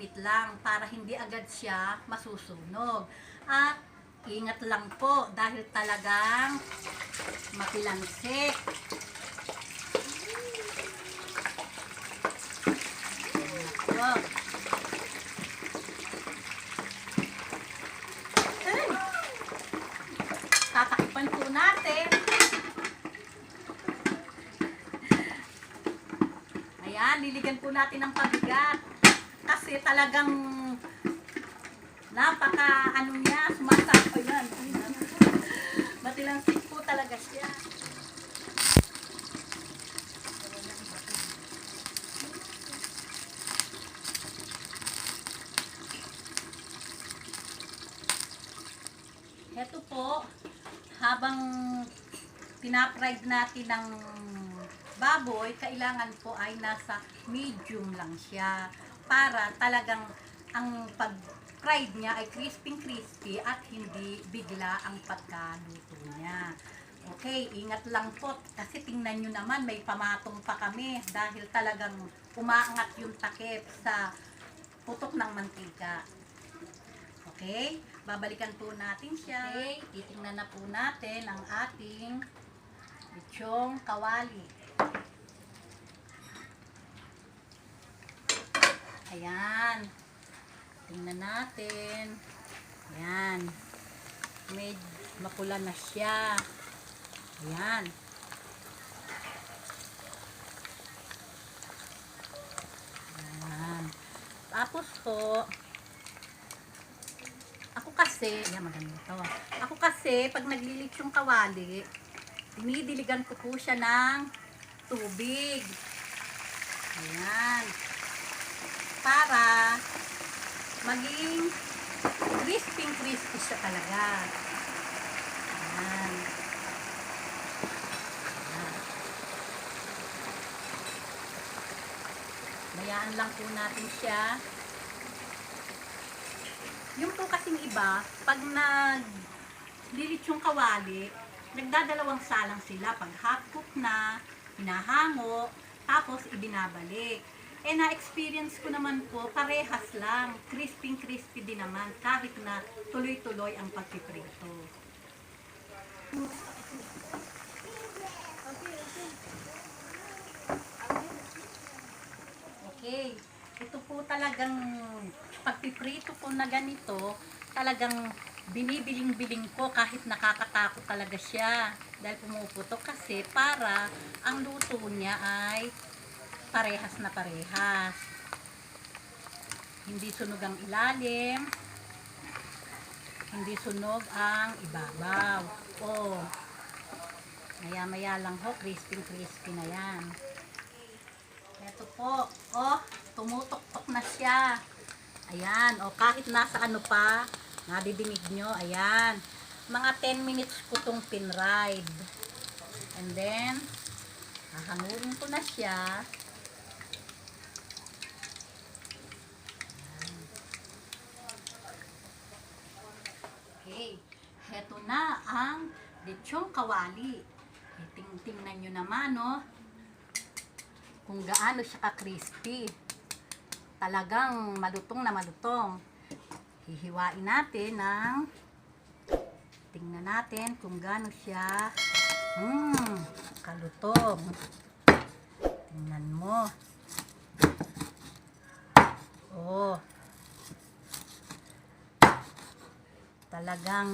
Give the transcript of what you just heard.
minute lang para hindi agad siya masusunog. At ingat lang po dahil talagang makilansik. Wow. Tatakpan po natin. Ayan, liligan po natin ng pabigat. Kasi talagang napaka ano niya, sumasako yan. Matilansik po talaga siya. Heto po, habang pinapride natin ng baboy, kailangan po ay nasa medium lang siya para talagang ang pag-fried niya ay crispy at hindi bigla ang pagkaluto niya. Okay, ingat lang po kasi tingnan nyo naman may pamatong pa kami dahil talagang umaangat yung takip sa putok ng mantika. Okay, babalikan po natin siya. Okay, titingnan na po natin ang ating lechong kawali. Ayan. Tingnan natin. Ayan. May mapula na siya. Ayan. Ayan. Tapos po, ayan, maganda ito. Ako kasi, pag naglilit yung kawali, dinidiligan ko po siya ng tubig. Ayan. Para maging crispy siya talaga. Ayan. Ayan. Bayaan lang po natin siya. Yung po kasing iba, pag naglilit yung kawali, nagdadalawang salang sila. Pag half cook na, hinahango, tapos ibinabalik. Eh, na-experience ko naman po, parehas lang. Crispy din naman, kahit na tuloy-tuloy ang pagpiprito. Okay. Ito po talagang pagpiprito ko na ganito, talagang binibiling-biling ko kahit nakakatakot talaga siya. Dahil pumuputok kasi para ang luto niya ay parehas na parehas. Hindi sunog ang ilalim, hindi sunog ang ibabaw. Oh, maya-maya lang ho, crispy na yan. Ito po, oh, tumutok-tok na siya. Ayan, oh, kahit nasa ano pa, nadidinig nyo, ayan. Mga 10 minutes ko itong pinride. And then, hahangurin ko na siya. Okay, heto na ang lechong kawali. Tingnan nyo naman, no? Kung gaano siya ka-crispy. Talagang malutong na malutong. Hihiwain natin ng tingnan natin kung gaano siya kalutong. Tingnan mo. Oh. Talagang